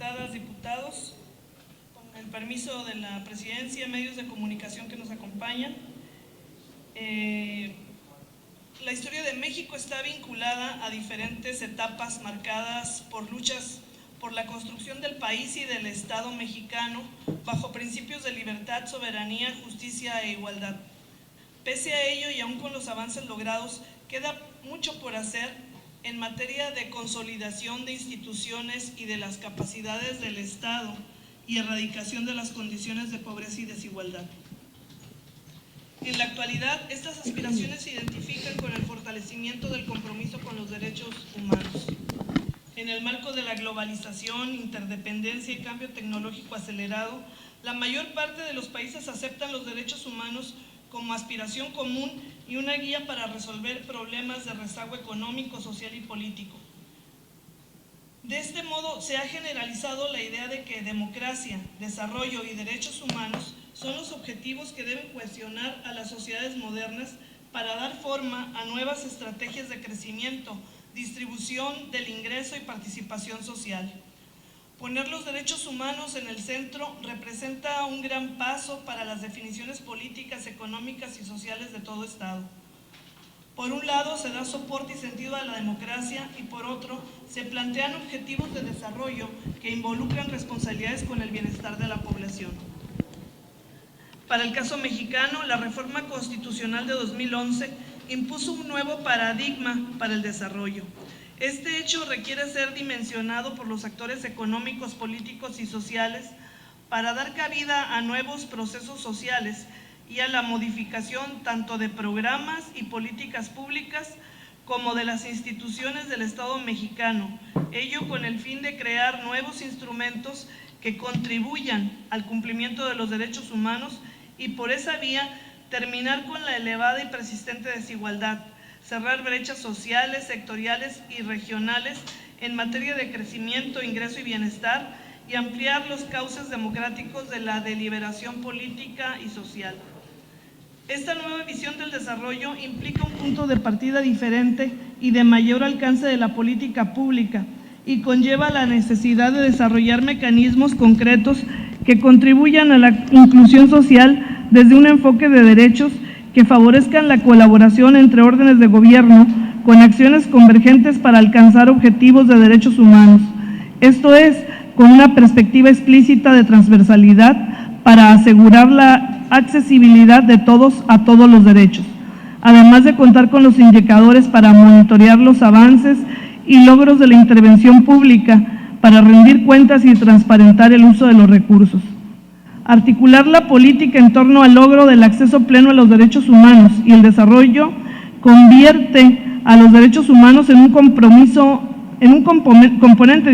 diputadas, diputados, con el permiso de la presidencia, medios de comunicación que nos acompañan. La historia de México está vinculada a diferentes etapas marcadas por luchas por la construcción del país y del Estado mexicano bajo principios de libertad, soberanía, justicia e igualdad. Pese a ello y aún con los avances logrados, queda mucho por hacer en materia de consolidación de instituciones y de las capacidades del Estado y erradicación de las condiciones de pobreza y desigualdad. En la actualidad, estas aspiraciones se identifican con el fortalecimiento del compromiso con los derechos humanos. En el marco de la globalización, interdependencia y cambio tecnológico acelerado, la mayor parte de los países aceptan los derechos humanos como aspiración común y una guía para resolver problemas de rezago económico, social y político. De este modo, se ha generalizado la idea de que democracia, desarrollo y derechos humanos son los objetivos que deben cohesionar a las sociedades modernas para dar forma a nuevas estrategias de crecimiento, distribución del ingreso y participación social. Poner los derechos humanos en el centro representa un gran paso para las definiciones políticas, económicas y sociales de todo Estado. Por un lado, se da soporte y sentido a la democracia y por otro, se plantean objetivos de desarrollo que involucran responsabilidades con el bienestar de la población. Para el caso mexicano, la reforma constitucional de 2011 impuso un nuevo paradigma para el desarrollo. Este hecho requiere ser dimensionado por los actores económicos, políticos y sociales para dar cabida a nuevos procesos sociales y a la modificación tanto de programas y políticas públicas como de las instituciones del Estado mexicano, ello con el fin de crear nuevos instrumentos que contribuyan al cumplimiento de los derechos humanos y por esa vía terminar con la elevada y persistente desigualdad, cerrar brechas sociales, sectoriales y regionales en materia de crecimiento, ingreso y bienestar y ampliar los cauces democráticos de la deliberación política y social. Esta nueva visión del desarrollo implica un punto de partida diferente y de mayor alcance de la política pública y conlleva la necesidad de desarrollar mecanismos concretos que contribuyan a la inclusión social desde un enfoque de derechos que favorezcan la colaboración entre órdenes de gobierno con acciones convergentes para alcanzar objetivos de derechos humanos. Esto es, con una perspectiva explícita de transversalidad para asegurar la accesibilidad de todos a todos los derechos, además de contar con los indicadores para monitorear los avances y logros de la intervención pública para rendir cuentas y transparentar el uso de los recursos. Articular la política en torno al logro del acceso pleno a los derechos humanos y el desarrollo convierte a los derechos humanos en un componente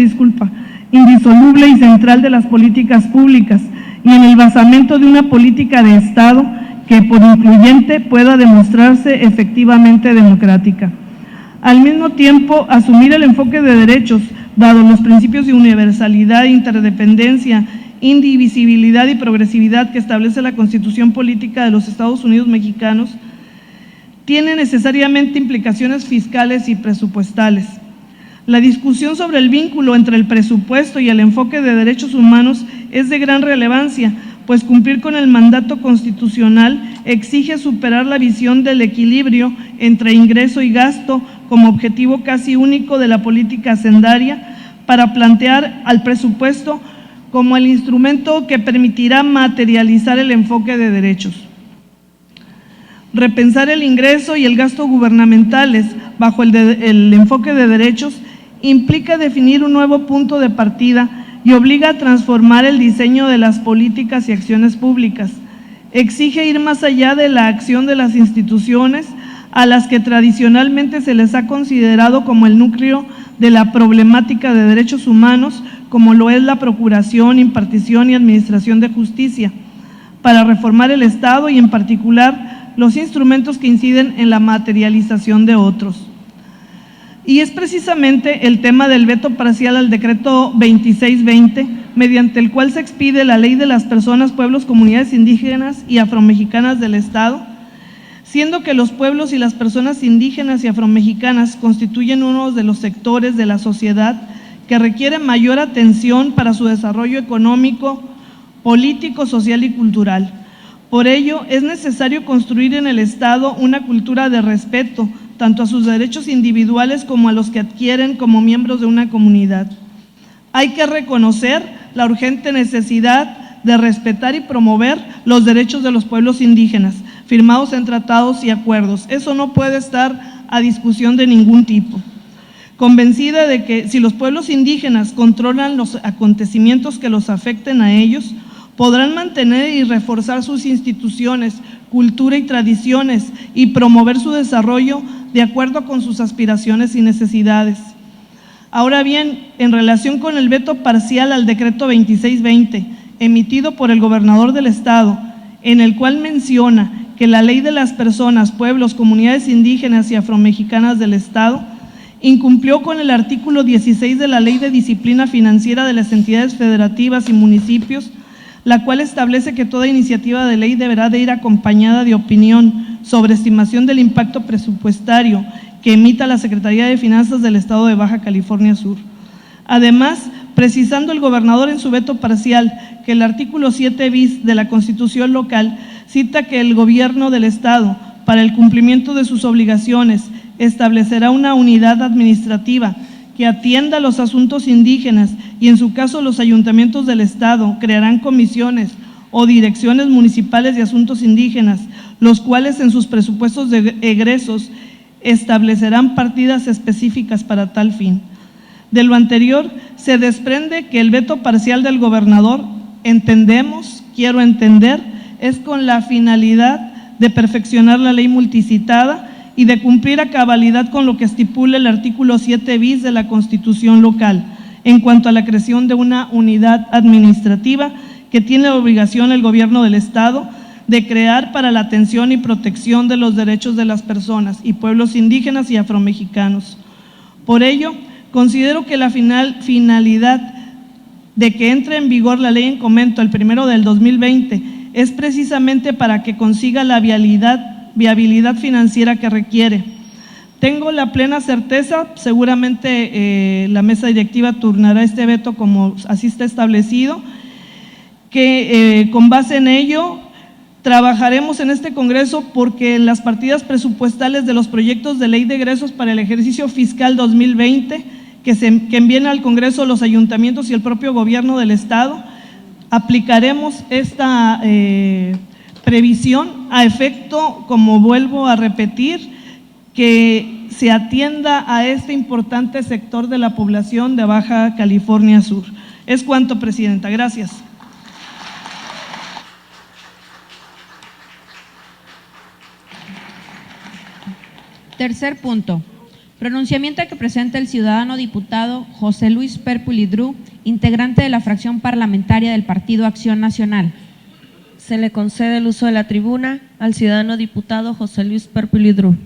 indisoluble y central de las políticas públicas y en el basamento de una política de Estado que por incluyente pueda demostrarse efectivamente democrática. Al mismo tiempo, asumir el enfoque de derechos, dado los principios de universalidad, interdependencia, indivisibilidad y progresividad que establece la Constitución Política de los Estados Unidos Mexicanos, tiene necesariamente implicaciones fiscales y presupuestales. La discusión sobre el vínculo entre el presupuesto y el enfoque de derechos humanos es de gran relevancia, pues cumplir con el mandato constitucional exige superar la visión del equilibrio entre ingreso y gasto como objetivo casi único de la política hacendaria para plantear al presupuesto como el instrumento que permitirá materializar el enfoque de derechos. Repensar el ingreso y el gasto gubernamentales bajo el enfoque de derechos implica definir un nuevo punto de partida y obliga a transformar el diseño de las políticas y acciones públicas. Exige ir más allá de la acción de las instituciones a las que tradicionalmente se les ha considerado como el núcleo de la problemática de derechos humanos, como lo es la procuración, impartición y administración de justicia, para reformar el Estado y en particular los instrumentos que inciden en la materialización de otros. Y es precisamente el tema del veto parcial al decreto 2620, mediante el cual se expide la Ley de las Personas, Pueblos, Comunidades Indígenas y Afromexicanas del Estado, siendo que los pueblos y las personas indígenas y afromexicanas constituyen uno de los sectores de la sociedad que requiere mayor atención para su desarrollo económico, político, social y cultural. Por ello, es necesario construir en el Estado una cultura de respeto, tanto a sus derechos individuales como a los que adquieren como miembros de una comunidad. Hay que reconocer la urgente necesidad de respetar y promover los derechos de los pueblos indígenas, firmados en tratados y acuerdos. Eso no puede estar a discusión de ningún tipo. Convencida de que si los pueblos indígenas controlan los acontecimientos que los afecten a ellos, podrán mantener y reforzar sus instituciones, cultura y tradiciones y promover su desarrollo de acuerdo con sus aspiraciones y necesidades. Ahora bien, en relación con el veto parcial al decreto 2620, emitido por el gobernador del Estado, en el cual menciona que la ley de las personas, pueblos, comunidades indígenas y afromexicanas del Estado incumplió con el artículo 16 de la Ley de Disciplina Financiera de las entidades federativas y municipios, la cual establece que toda iniciativa de ley deberá de ir acompañada de opinión sobre estimación del impacto presupuestario que emita la Secretaría de Finanzas del Estado de Baja California Sur. Además, precisando el gobernador en su veto parcial que el artículo 7 bis de la Constitución local cita que el gobierno del Estado, para el cumplimiento de sus obligaciones, establecerá una unidad administrativa que atienda los asuntos indígenas y en su caso los ayuntamientos del Estado crearán comisiones o direcciones municipales de asuntos indígenas, los cuales en sus presupuestos de egresos establecerán partidas específicas para tal fin. De lo anterior, se desprende que el veto parcial del gobernador, quiero entender, es con la finalidad de perfeccionar la ley multicitada y de cumplir a cabalidad con lo que estipula el artículo 7 bis de la Constitución local, en cuanto a la creación de una unidad administrativa que tiene la obligación el gobierno del Estado de crear para la atención y protección de los derechos de las personas y pueblos indígenas y afromexicanos. Por ello, considero que la finalidad de que entre en vigor la ley en comento el 1 del 2020 es precisamente para que consiga la viabilidad financiera que requiere. Tengo la plena certeza, seguramente la mesa directiva turnará este veto como así está establecido, que con base en ello trabajaremos en este Congreso porque en las partidas presupuestales de los proyectos de ley de egresos para el ejercicio fiscal 2020 que envíen al Congreso los ayuntamientos y el propio gobierno del Estado, aplicaremos esta previsión a efecto, como vuelvo a repetir, que se atienda a este importante sector de la población de Baja California Sur. Es cuanto, Presidenta. Gracias. Tercer punto. Pronunciamiento que presenta el ciudadano diputado José Luis Pérpuli Dru, integrante de la fracción parlamentaria del Partido Acción Nacional. Se le concede el uso de la tribuna al ciudadano diputado José Luis Pérpuli Dru.